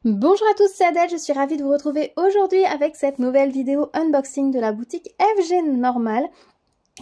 Bonjour à tous, c'est Adèle, je suis ravie de vous retrouver aujourd'hui avec cette nouvelle vidéo unboxing de la boutique FG Normal.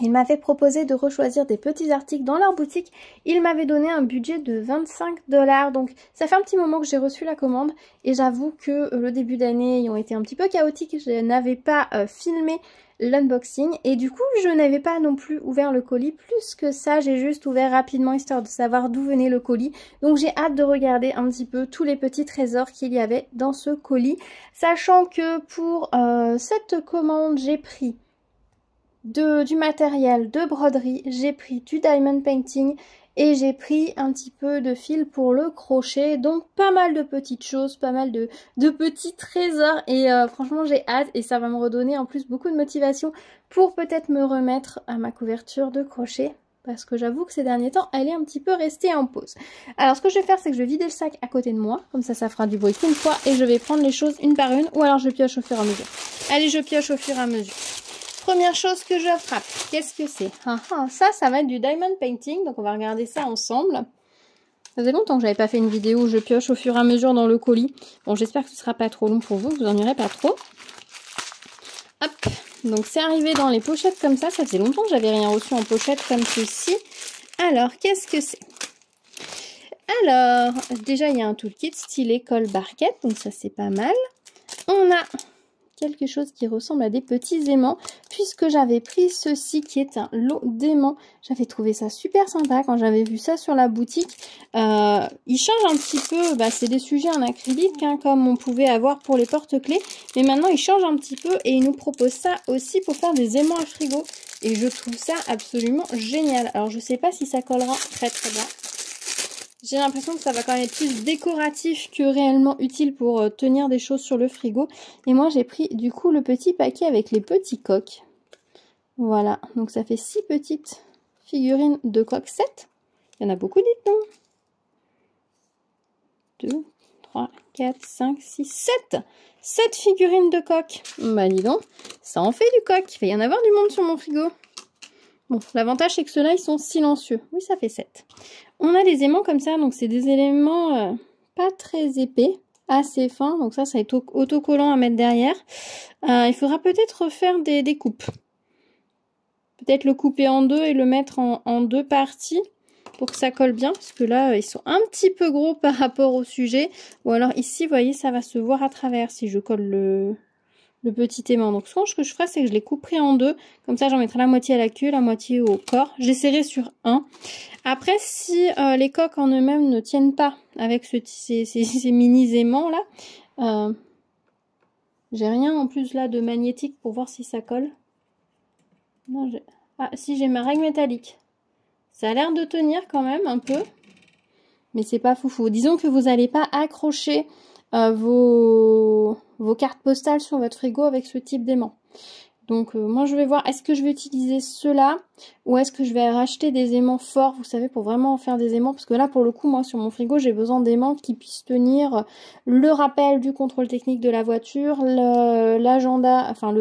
Ils m'avaient proposé de rechoisir des petits articles dans leur boutique. Ils m'avaient donné un budget de 25 $. Donc ça fait un petit moment que j'ai reçu la commande et j'avoue que le début d'année ayant été un petit peu chaotique, je n'avais pas filmé l'unboxing et du coup je n'avais pas non plus ouvert le colis. Plus que ça, j'ai juste ouvert rapidement histoire de savoir d'où venait le colis. Donc j'ai hâte de regarder un petit peu tous les petits trésors qu'il y avait dans ce colis. Sachant que pour cette commande, j'ai pris du matériel de broderie, j'ai pris du diamond painting et j'ai pris un petit peu de fil pour le crochet. Donc pas mal de petites choses, pas mal de petits trésors et franchement j'ai hâte et ça va me redonner en plus beaucoup de motivation pour peut-être me remettre à ma couverture de crochet. Parce que j'avoue que ces derniers temps, elle est un petit peu restée en pause. Alors ce que je vais faire, c'est que je vais vider le sac à côté de moi. Comme ça fera du bruit qu'une fois. Et je vais prendre les choses une par une. Ou alors je pioche au fur et à mesure. Allez, je pioche au fur et à mesure. Première chose que je frappe, qu'est-ce que c'est? Ça va être du diamond painting, donc on va regarder ça ensemble. Ça faisait longtemps que j'avais pas fait une vidéo où je pioche au fur et à mesure dans le colis. Bon, j'espère que ce sera pas trop long pour vous, que vous en irez pas trop. Hop, donc c'est arrivé dans les pochettes comme ça faisait longtemps que j'avais rien reçu en pochette comme ceci. Alors, qu'est-ce que c'est? Alors, déjà il y a un toolkit stylet colle barquette, donc ça c'est pas mal. On a quelque chose qui ressemble à des petits aimants, puisque j'avais pris ceci qui est un lot d'aimants. J'avais trouvé ça super sympa quand j'avais vu ça sur la boutique. Il change un petit peu, c'est des sujets en acrylique comme on pouvait avoir pour les porte-clés, mais maintenant il change un petit peu et il nous propose ça aussi pour faire des aimants à frigo et je trouve ça absolument génial. Alors je sais pas si ça collera très bien. J'ai l'impression que ça va quand même être plus décoratif que réellement utile pour tenir des choses sur le frigo. Et moi, j'ai pris du coup le petit paquet avec les petits coques. Voilà, donc ça fait 6 petites figurines de coques. 7. Il y en a beaucoup, dites donc. 2, 3, 4, 5, 6, 7. 7 figurines de coques. Bah dis donc, ça en fait du coq. Il va y en avoir du monde sur mon frigo. Bon, l'avantage c'est que ceux-là, ils sont silencieux. Oui, ça fait 7. On a des aimants comme ça, donc c'est des éléments pas très épais, assez fins. Donc ça est autocollant à mettre derrière. Il faudra peut-être refaire des coupes. Peut-être le couper en deux et le mettre en deux parties pour que ça colle bien. Parce que là, ils sont un petit peu gros par rapport au sujet. Ou alors ici, vous voyez, ça va se voir à travers si je colle le petit aimant. Donc ce que je ferai, c'est que je les couperai en deux. Comme ça, j'en mettrai la moitié à la queue, la moitié au corps. J'essaierai sur un. Après, si les coques en eux-mêmes ne tiennent pas avec ces mini aimants là, j'ai rien en plus là de magnétique pour voir si ça colle. Non, si, j'ai ma règle métallique. Ça a l'air de tenir quand même un peu. Mais c'est pas foufou. Disons que vous n'allez pas accrocher vos cartes postales sur votre frigo avec ce type d'aimant. Donc moi je vais voir, est-ce que je vais utiliser ceux-là ou est-ce que je vais racheter des aimants forts, vous savez, pour vraiment en faire des aimants. Parce que là pour le coup, moi sur mon frigo, j'ai besoin d'aimants qui puissent tenir le rappel du contrôle technique de la voiture, l'agenda, enfin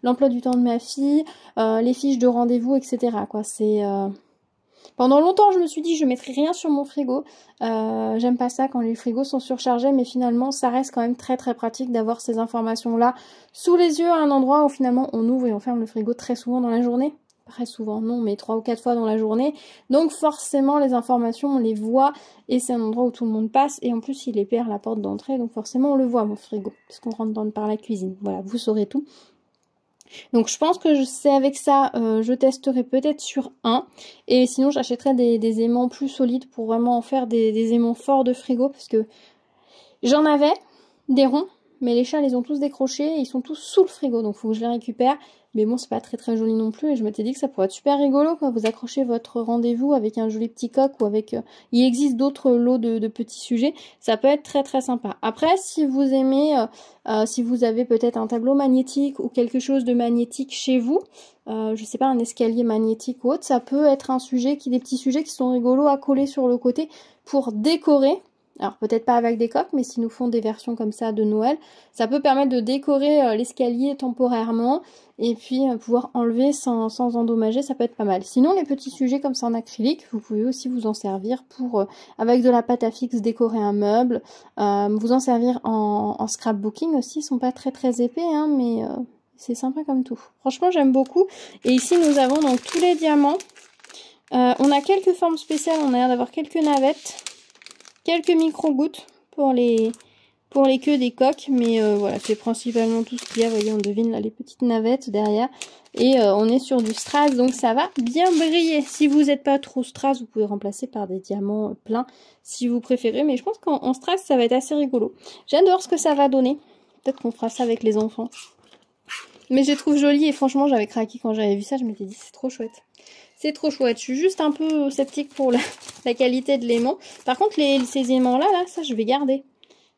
l'emploi du temps de ma fille, les fiches de rendez-vous, etc. quoi. C'est... Pendant longtemps, je me suis dit je mettrai rien sur mon frigo. J'aime pas ça quand les frigos sont surchargés, mais finalement, ça reste quand même très pratique d'avoir ces informations-là sous les yeux à un endroit où finalement on ouvre et on ferme le frigo très souvent dans la journée. Très souvent, non, mais 3 ou 4 fois dans la journée. Donc forcément, les informations, on les voit et c'est un endroit où tout le monde passe. Et en plus, il est perd la porte d'entrée, donc forcément, on le voit, mon frigo, parce qu'on rentre par la cuisine. Voilà, vous saurez tout. Donc je pense que c'est avec ça, je testerai peut-être sur un. Et sinon j'achèterai des aimants plus solides pour vraiment en faire des aimants forts de frigo. Parce que j'en avais des ronds, mais les chats les ont tous décrochés et ils sont tous sous le frigo. Donc il faut que je les récupère. Mais bon, c'est pas très joli non plus. Et je m'étais dit que ça pourrait être super rigolo quand vous accrochez votre rendez-vous avec un joli petit coq ou avec... il existe d'autres lots de petits sujets. Ça peut être très sympa. Après, si vous aimez... si vous avez peut-être un tableau magnétique ou quelque chose de magnétique chez vous, je sais pas, un escalier magnétique ou autre, ça peut être un sujet des petits sujets qui sont rigolos à coller sur le côté pour décorer Alors peut-être pas avec des coques, mais s'ils nous font des versions comme ça de Noël, ça peut permettre de décorer l'escalier temporairement et puis pouvoir enlever sans endommager, ça peut être pas mal. Sinon les petits sujets comme ça en acrylique, vous pouvez aussi vous en servir pour, avec de la pâte à fixe, décorer un meuble, vous en servir en scrapbooking aussi, ils sont pas très épais, hein, mais c'est sympa comme tout. Franchement j'aime beaucoup. Et ici nous avons donc tous les diamants. On a quelques formes spéciales, on a l'air d'avoir quelques navettes. Quelques micro-gouttes pour les queues des coques, mais voilà, c'est principalement tout ce qu'il y a. Vous voyez, on devine là les petites navettes derrière. Et on est sur du strass, donc ça va bien briller. Si vous n'êtes pas trop strass, vous pouvez remplacer par des diamants pleins si vous préférez. Mais je pense qu'en strass, ça va être assez rigolo. J'ai hâte de voir ce que ça va donner. Peut-être qu'on fera ça avec les enfants. Mais je les trouve jolies et franchement, j'avais craqué quand j'avais vu ça. Je m'étais dit, c'est trop chouette. C'est trop chouette. Je suis juste un peu sceptique pour la qualité de l'aimant. Par contre, ces aimants-là, ça, je vais garder.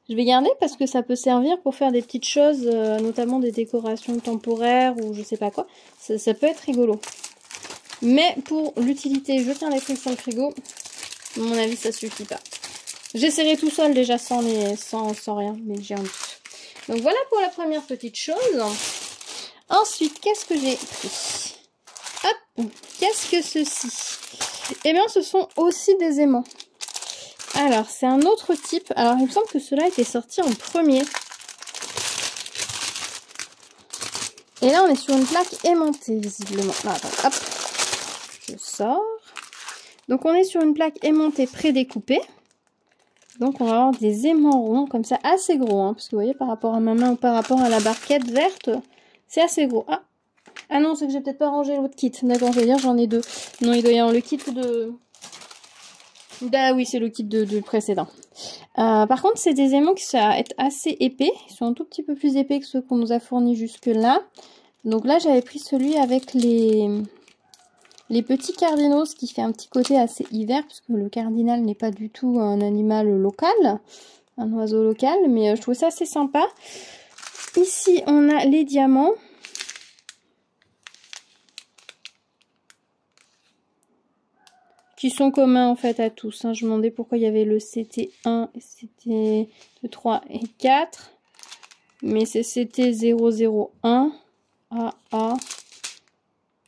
Je vais garder parce que ça peut servir pour faire des petites choses, notamment des décorations temporaires ou je sais pas quoi. Ça peut être rigolo. Mais pour l'utilité, je tiens les trucs sur le frigo. À mon avis, ça suffit pas. J'essaierai tout seul déjà sans rien, mais j'ai un doute. Donc voilà pour la première petite chose. Ensuite, qu'est-ce que j'ai pris ? Hop, qu'est-ce que ceci? Eh bien, ce sont aussi des aimants. Alors, c'est un autre type. Alors, il me semble que cela était sorti en premier. Et là, on est sur une plaque aimantée, visiblement. Ah, attends, hop, je sors. Donc, on est sur une plaque aimantée prédécoupée. Donc, on va avoir des aimants ronds, comme ça, assez gros. Hein, parce que, vous voyez, par rapport à ma main ou par rapport à la barquette verte, c'est assez gros. Ah non, c'est que j'ai peut-être pas rangé l'autre kit. D'accord, je vais dire, j'en ai deux. Non, il doit y avoir le kit de... Ah oui, c'est le kit de précédent. Par contre, c'est des aimants qui sont assez épais. Ils sont un tout petit peu plus épais que ceux qu'on nous a fournis jusque-là. Donc là, j'avais pris celui avec les petits cardinaux, ce qui fait un petit côté assez hiver, parce que le cardinal n'est pas du tout un animal local, un oiseau local, mais je trouve ça assez sympa. Ici, on a les diamants. Qui sont communs en fait à tous. Hein. Je me demandais pourquoi il y avait le CT1, CT 3 et 4. Mais c'est CT 001,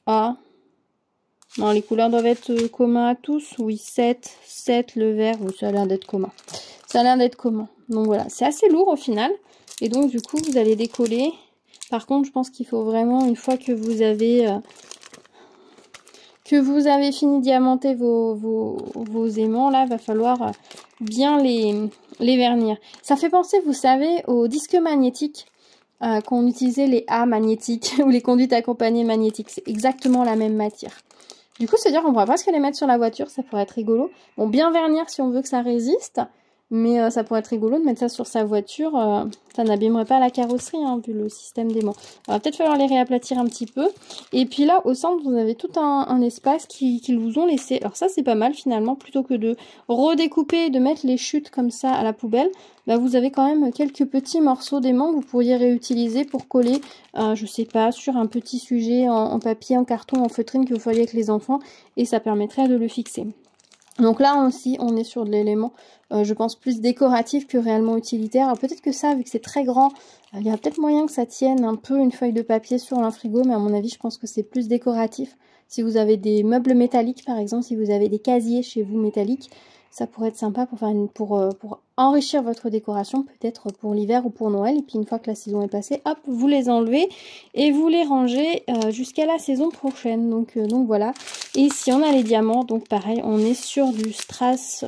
A. Non, les couleurs doivent être communs à tous. Oui, 7, le vert. Oui, ça a l'air d'être commun. Ça a l'air d'être commun. Donc voilà, c'est assez lourd au final. Et donc du coup, vous allez décoller. Par contre, je pense qu'il faut vraiment, une fois que vous avez... fini de diamanter vos aimants, là, va falloir bien les vernir. Ça fait penser, vous savez, aux disques magnétiques qu'on utilisait, les A magnétiques ou les conduites accompagnées magnétiques. C'est exactement la même matière. Du coup, c'est-à-dire qu'on pourra presque les mettre sur la voiture, ça pourrait être rigolo. Bon, bien vernir si on veut que ça résiste, mais ça pourrait être rigolo de mettre ça sur sa voiture. Ça n'abîmerait pas la carrosserie, hein, vu le système d'aimant. Il va peut-être falloir les réaplatir un petit peu. Et puis là, au centre, vous avez tout un espace qu'ils vous ont laissé. Alors ça, c'est pas mal finalement. Plutôt que de redécouper et de mettre les chutes comme ça à la poubelle, bah, vous avez quand même quelques petits morceaux d'aimant que vous pourriez réutiliser pour coller, je sais pas, sur un petit sujet en papier, en carton, en feutrine que vous feriez avec les enfants. Et ça permettrait de le fixer. Donc là aussi, on est sur de l'élément, je pense, plus décoratif que réellement utilitaire. Alors peut-être que ça, vu que c'est très grand, il y a peut-être moyen que ça tienne un peu une feuille de papier sur un frigo, mais à mon avis, je pense que c'est plus décoratif. Si vous avez des meubles métalliques, par exemple, si vous avez des casiers chez vous métalliques, ça pourrait être sympa pour faire pour enrichir votre décoration, peut-être pour l'hiver ou pour Noël. Et puis une fois que la saison est passée, hop, vous les enlevez et vous les rangez jusqu'à la saison prochaine. Donc voilà. Et ici on a les diamants, donc pareil, on est sur du strass.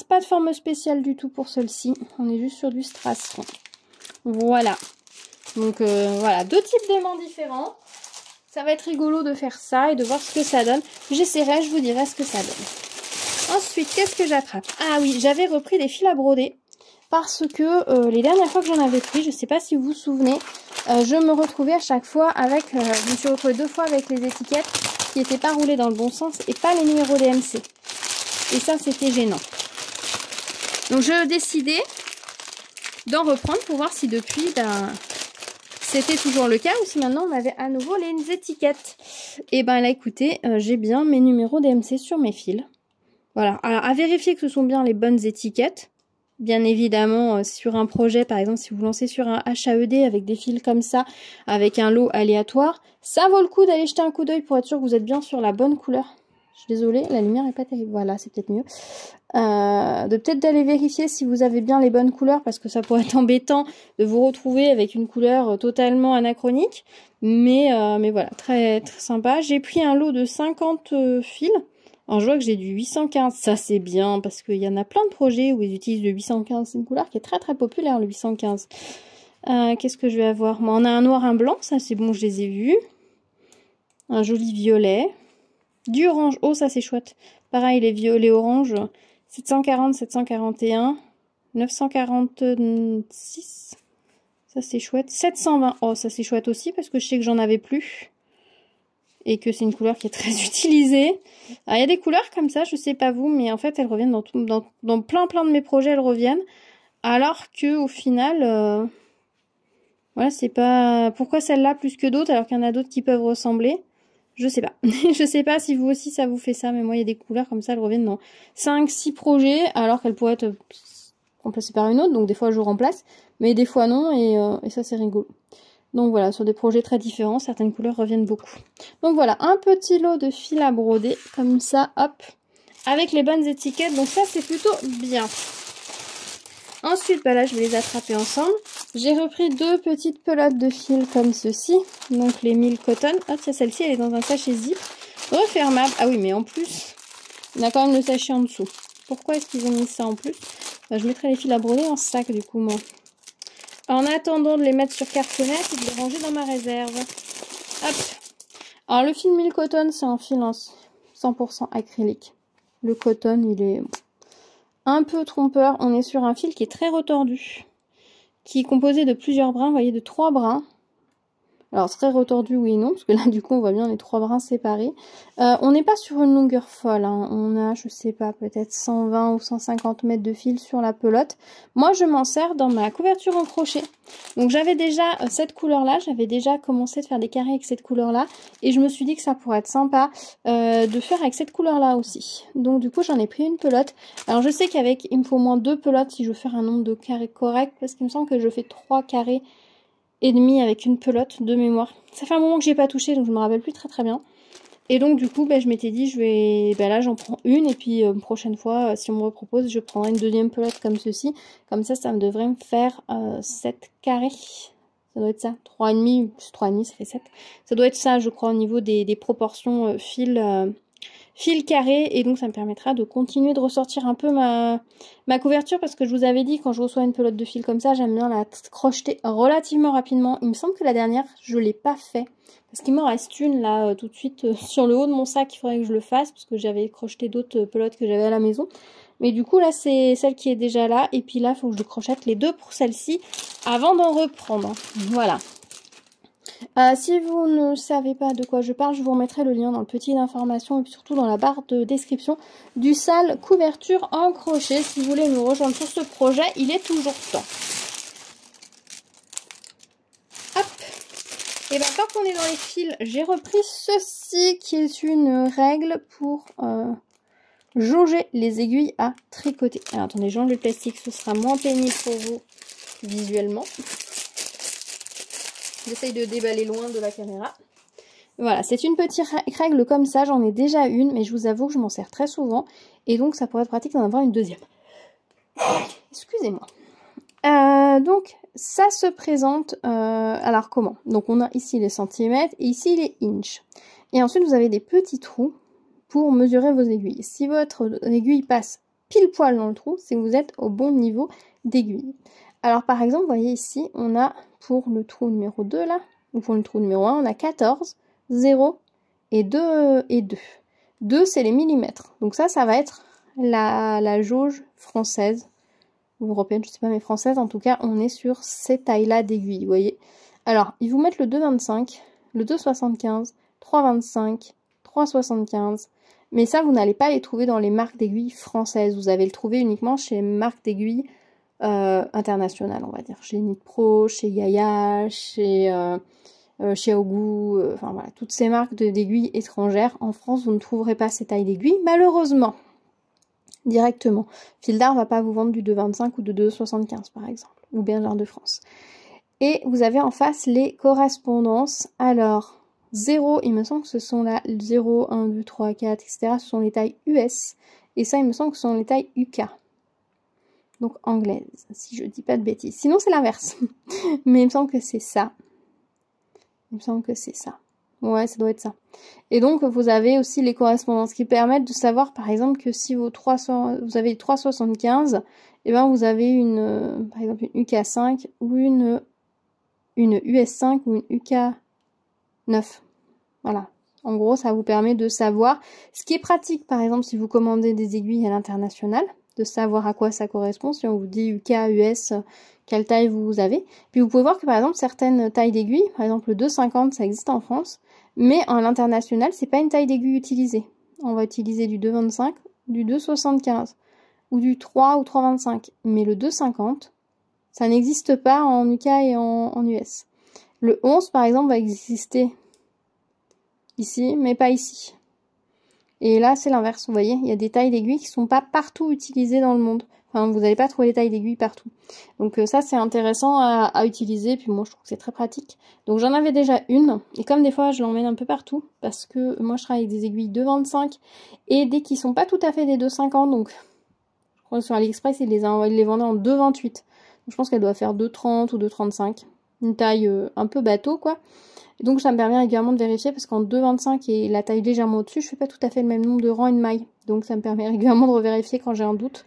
Pas de forme spéciale du tout pour celle-ci. On est juste sur du strass. Voilà. Donc voilà, deux types d'aimants différents. Ça va être rigolo de faire ça et de voir ce que ça donne. J'essaierai, je vous dirai ce que ça donne. Ensuite, qu'est-ce que j'attrape? Ah oui, j'avais repris des fils à broder. Parce que les dernières fois que j'en avais pris, je ne sais pas si vous vous souvenez, je me retrouvais à chaque fois avec... je me suis retrouvée 2 fois avec les étiquettes qui n'étaient pas roulées dans le bon sens et pas les numéros DMC. Et ça, c'était gênant. Donc, je décidais d'en reprendre pour voir si depuis, c'était toujours le cas ou si maintenant on avait à nouveau les étiquettes. Et ben là, écoutez, j'ai bien mes numéros DMC sur mes fils. Voilà, alors à vérifier que ce sont bien les bonnes étiquettes. Bien évidemment, sur un projet, par exemple, si vous lancez sur un HAED avec des fils comme ça, avec un lot aléatoire, ça vaut le coup d'aller jeter un coup d'œil pour être sûr que vous êtes bien sur la bonne couleur. Je suis désolée, la lumière n'est pas terrible. Voilà, c'est peut-être mieux. De peut-être d'aller vérifier si vous avez bien les bonnes couleurs, parce que ça pourrait être embêtant de vous retrouver avec une couleur totalement anachronique. Mais voilà, très, très sympa. J'ai pris un lot de 50 fils. Alors, je vois que j'ai du 815, ça c'est bien, parce qu'il y en a plein de projets où ils utilisent le 815. C'est une couleur qui est très très populaire, le 815. Qu'est-ce que je vais avoir? Moi, on a un noir, un blanc, ça c'est bon, je les ai vus. Un joli violet. Du orange, oh ça c'est chouette. Pareil, les violets orange, 740, 741, 946, ça c'est chouette. 720, oh ça c'est chouette aussi, parce que je sais que j'en avais plus. Et que c'est une couleur qui est très utilisée. Alors, il y a des couleurs comme ça, je sais pas vous, mais en fait, elles reviennent dans plein de mes projets, elles reviennent. Alors que au final, voilà, c'est pas... Pourquoi celle-là plus que d'autres, alors qu'il y en a d'autres qui peuvent ressembler? Je sais pas. Je sais pas si vous aussi, ça vous fait ça, mais moi, il y a des couleurs comme ça, elles reviennent dans 5-6 projets, alors qu'elles pourraient être remplacées par une autre, donc des fois, je remplace, mais des fois, non, et ça, c'est rigolo. Donc voilà, sur des projets très différents, certaines couleurs reviennent beaucoup. Donc voilà, un petit lot de fil à broder, comme ça, hop, avec les bonnes étiquettes. Donc ça, c'est plutôt bien. Ensuite, bah là, je vais les attraper ensemble. J'ai repris 2 petites pelotes de fil comme ceci. Donc les 1000 cotton. Ah tiens, celle-ci, elle est dans un sachet zip. Refermable. Ah oui, mais en plus, on a quand même le sachet en dessous. Pourquoi est-ce qu'ils ont mis ça en plus? Bah, je mettrai les fils à broder en sac, du coup, moi. En attendant de les mettre sur cartonnette et de les ranger dans ma réserve. Hop. Alors le fil 1000 coton, c'est un fil en 100% acrylique. Le coton, il est un peu trompeur. On est sur un fil qui est très retordu. Qui est composé de plusieurs brins, vous voyez, de 3 brins. Alors très retordu, oui et non, parce que là du coup on voit bien les 3 brins séparés. On n'est pas sur une longueur folle, hein. On a, je sais pas, peut-être 120 ou 150 mètres de fil sur la pelote. Moi je m'en sers dans ma couverture en crochet. Donc j'avais déjà cette couleur-là, j'avais déjà commencé de faire des carrés avec cette couleur-là. Et je me suis dit que ça pourrait être sympa de faire avec cette couleur-là aussi. Donc du coup j'en ai pris une pelote. Alors je sais qu'avec, il me faut au moins 2 pelotes si je veux faire un nombre de carrés correct, parce qu'il me semble que je fais 3 carrés et demi avec une pelote de mémoire. Ça fait un moment que j'ai pas touché, donc je me rappelle plus très bien. Et donc du coup, je m'étais dit, là j'en prends une, et puis prochaine fois, si on me repropose, je prendrai une deuxième pelote comme ceci. Comme ça me devrait me faire 7 carrés. Ça doit être ça, 3,5 plus 3,5, ça fait 7. Ça doit être ça, je crois, au niveau des proportions fil carré, et donc ça me permettra de continuer de ressortir un peu ma couverture, parce que je vous avais dit, quand je reçois une pelote de fil comme ça, j'aime bien la crocheter relativement rapidement. Il me semble que la dernière, je l'ai pas fait, parce qu'il m'en reste une là tout de suite sur le haut de mon sac. Il faudrait que je le fasse, parce que j'avais crocheté d'autres pelotes que j'avais à la maison. Mais du coup là c'est celle qui est déjà là, et puis là il faut que je crochette les 2 pour celle-ci avant d'en reprendre. Voilà. Si vous ne savez pas de quoi je parle, je vous remettrai le lien dans le petit d'information et puis surtout dans la barre de description du sale couverture en crochet. Si vous voulez nous rejoindre sur ce projet, il est toujours temps. Hop. Et bien tant qu'on est dans les fils, j'ai repris ceci qui est une règle pour jauger les aiguilles à tricoter. Alors attendez, j'enlève le plastique, ce sera moins pénible pour vous visuellement. J'essaye de déballer loin de la caméra. Voilà, c'est une petite règle comme ça. J'en ai déjà une, mais je vous avoue que je m'en sers très souvent. Et donc, ça pourrait être pratique d'en avoir une deuxième. Excusez-moi. Donc, ça se présente... alors, comment? Donc, on a ici les centimètres et ici les inches. Et ensuite, vous avez des petits trous pour mesurer vos aiguilles. Si votre aiguille passe pile poil dans le trou, c'est que vous êtes au bon niveau d'aiguille. Alors, par exemple, vous voyez ici, on a pour le trou numéro 2, là, ou pour le trou numéro 1, on a 14, 0 et 2 et 2. 2, c'est les millimètres. Donc ça va être la jauge française, ou européenne, je sais pas, mais française. En tout cas, on est sur ces tailles-là d'aiguilles, vous voyez. Alors, ils vous mettent le 2,25, le 2,75, 3,25, 3,75. Mais ça, vous n'allez pas les trouver dans les marques d'aiguilles françaises. Vous allez le trouver uniquement chez les marques d'aiguilles internationales, on va dire. Chez Knit-Pro, chez Yaya, chez Xiaogu, enfin voilà, toutes ces marques d'aiguilles étrangères. En France, vous ne trouverez pas ces tailles d'aiguilles, malheureusement. directement. Fil d'art va pas vous vendre du 2,25 ou de 2,75 par exemple, ou Bergère de France. Et vous avez en face les correspondances. Alors, 0, il me semble que ce sont là 0, 1, 2, 3, 4, etc. Ce sont les tailles US. Et ça, il me semble que ce sont les tailles UK. Donc anglaises, si je dis pas de bêtises. Sinon, c'est l'inverse. Mais il me semble que c'est ça. Il me semble que c'est ça. Ouais, ça doit être ça. Et donc, vous avez aussi les correspondances qui permettent de savoir, par exemple, que si vous avez 3,75, et ben vous avez par exemple, une UK5 ou une US5 ou une UK9. Voilà. En gros, ça vous permet de savoir ce qui est pratique, par exemple, si vous commandez des aiguilles à l'international, de savoir à quoi ça correspond. Si on vous dit UK, US, quelle taille vous avez. Puis vous pouvez voir que, par exemple, certaines tailles d'aiguilles, par exemple le 2,50, ça existe en France, mais à l'international, c'est pas une taille d'aiguille utilisée. On va utiliser du 2,25, du 2,75 ou du 3 ou 3,25. Mais le 2,50, ça n'existe pas en UK et en US. Le 11, par exemple, va exister ici, mais pas ici. Et là, c'est l'inverse, vous voyez, il y a des tailles d'aiguilles qui sont pas partout utilisées dans le monde. Enfin, vous n'allez pas trouver les tailles d'aiguilles partout. Donc ça, c'est intéressant à utiliser, puis moi, je trouve que c'est très pratique. Donc j'en avais déjà une, et comme des fois, je l'emmène un peu partout, parce que moi, je travaille avec des aiguilles 2,25, et des qui sont pas tout à fait des 2,50, donc je crois que sur AliExpress, ils les vendaient en 2,28. Je pense qu'elle doit faire 2,30 ou 2,35. Une taille un peu bateau, quoi. Et donc, ça me permet régulièrement de vérifier, parce qu'en 2,25 et la taille légèrement au-dessus, je fais pas tout à fait le même nombre de rangs et de mailles. Donc, ça me permet régulièrement de revérifier quand j'ai un doute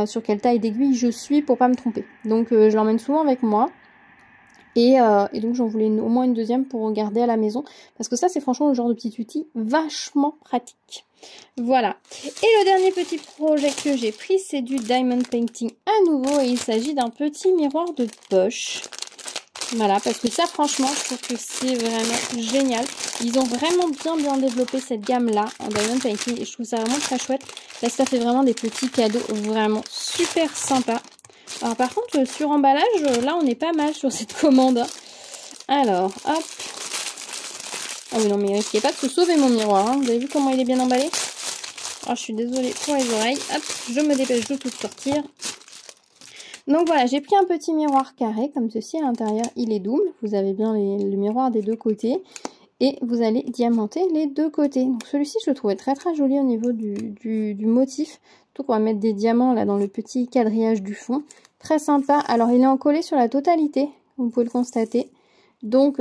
sur quelle taille d'aiguille je suis pour pas me tromper. Donc, je l'emmène souvent avec moi. Et donc, j'en voulais au moins une deuxième pour garder à la maison. Parce que ça, c'est franchement le genre de petit outil vachement pratique. Voilà. Et le dernier petit projet que j'ai pris, c'est du diamond painting à nouveau. Et il s'agit d'un petit miroir de poche. Voilà, parce que ça, franchement, je trouve que c'est vraiment génial. Ils ont vraiment bien développé cette gamme-là en diamond painting. Et je trouve ça vraiment très chouette. Là, ça fait vraiment des petits cadeaux vraiment super sympas. Alors, par contre, sur emballage, là, on est pas mal sur cette commande. Alors, hop. Ah oui, non, mais risquez pas de se sauver mon miroir. Hein. Vous avez vu comment il est bien emballé? Oh, je suis désolée pour les oreilles. Hop, je me dépêche de tout sortir. Donc voilà, j'ai pris un petit miroir carré comme ceci. À l'intérieur, il est double. Vous avez bien le miroir des deux côtés. Et vous allez diamanter les deux côtés. Donc celui-ci, je le trouvais très joli au niveau du motif. Surtout qu'on va mettre des diamants là dans le petit quadrillage du fond. Très sympa. Alors, il est encollé sur la totalité. Vous pouvez le constater. Donc,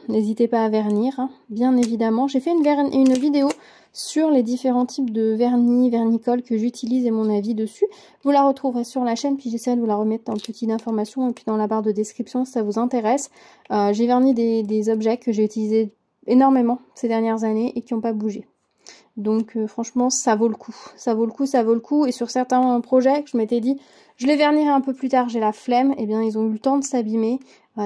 n'hésitez pas à vernir, hein, bien évidemment. J'ai fait une vidéo sur les différents types de vernis, vernicole que j'utilise et mon avis dessus. Vous la retrouverez sur la chaîne, puis j'essaie de vous la remettre dans le petit d'information et puis dans la barre de description si ça vous intéresse. J'ai verni des objets que j'ai utilisés énormément ces dernières années et qui n'ont pas bougé. Donc franchement, ça vaut le coup. Ça vaut le coup, ça vaut le coup. Et sur certains projets que je m'étais dit, je les vernirai un peu plus tard, j'ai la flemme. Eh bien, ils ont eu le temps de s'abîmer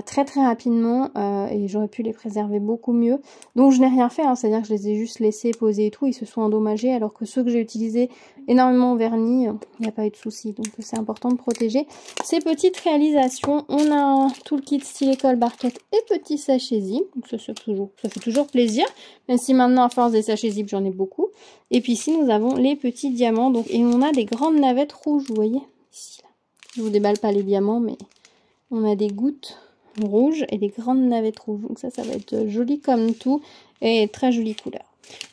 très rapidement et j'aurais pu les préserver beaucoup mieux. Donc, je n'ai rien fait, hein, c'est-à-dire que je les ai juste laissés poser et tout. Ils se sont endommagés alors que ceux que j'ai utilisés énormément vernis, il n'y a pas eu de souci. Donc, c'est important de protéger ces petites réalisations. On a tout le kit style école, barquette et petit sachet zip. Donc, ça fait toujours plaisir. Même si maintenant, à force des sachets zip, j'en ai beaucoup. Et puis ici, nous avons les petits diamants. Donc, et on a des grandes navettes rouges, vous voyez ici, là. Je vous déballe pas les diamants, mais on a des gouttes rouges et des grandes navettes rouges. Donc ça va être joli comme tout et très jolie couleur.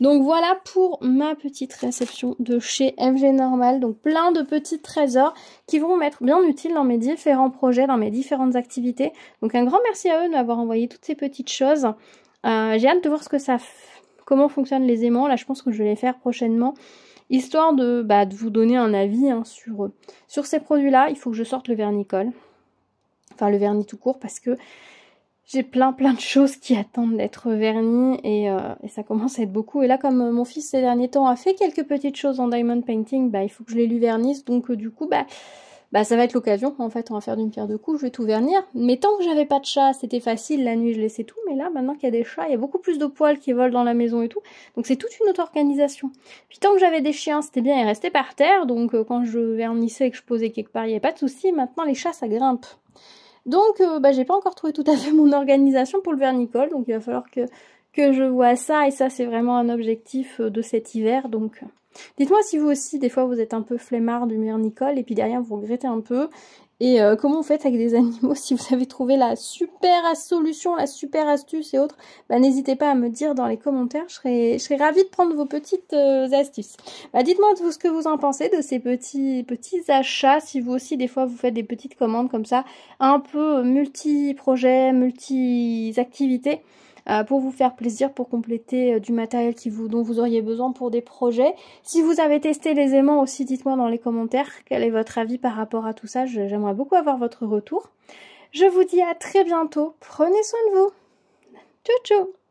Donc voilà pour ma petite réception de chez FG Normal. Donc plein de petits trésors qui vont m'être bien utiles dans mes différents projets, dans mes différentes activités. Donc un grand merci à eux de m'avoir envoyé toutes ces petites choses. J'ai hâte de voir comment fonctionnent les aimants. Là, je pense que je vais les faire prochainement. Histoire de vous donner un avis hein, sur ces produits-là. Il faut que je sorte le vernicole. Enfin, le vernis tout court parce que j'ai plein de choses qui attendent d'être vernies et ça commence à être beaucoup. Et là, comme mon fils ces derniers temps a fait quelques petites choses en diamond painting, il faut que je les lui vernisse. Donc du coup, ça va être l'occasion. En fait, on va faire d'une pierre deux coups. Je vais tout vernir. Mais tant que j'avais pas de chat, c'était facile. La nuit, je laissais tout. Mais là, maintenant qu'il y a des chats, il y a beaucoup plus de poils qui volent dans la maison et tout. Donc c'est toute une autre organisation. Puis tant que j'avais des chiens, c'était bien. Ils restaient par terre. Donc quand je vernissais et que je posais quelque part, il n'y avait pas de souci. Maintenant, les chats, ça grimpe. Donc, j'ai pas encore trouvé tout à fait mon organisation pour le vernicole. Donc, il va falloir que je vois ça. Et ça, c'est vraiment un objectif de cet hiver. Donc, Dites-moi si vous aussi, des fois, vous êtes un peu flemmard du mire Nicole et puis derrière, vous regrettez un peu. Et comment vous faites avec des animaux? Si vous avez trouvé la super solution, la super astuce et autres, bah, n'hésitez pas à me dire dans les commentaires. Je serais ravie de prendre vos petites astuces. Bah, dites-moi tout ce que vous en pensez de ces petits achats. Si vous aussi, des fois, vous faites des petites commandes comme ça, un peu multi-projets, multi-activités. Pour vous faire plaisir, pour compléter du matériel dont vous auriez besoin pour des projets. Si vous avez testé les aimants aussi, dites-moi dans les commentaires quel est votre avis par rapport à tout ça. J'aimerais beaucoup avoir votre retour. Je vous dis à très bientôt. Prenez soin de vous. Ciao, ciao.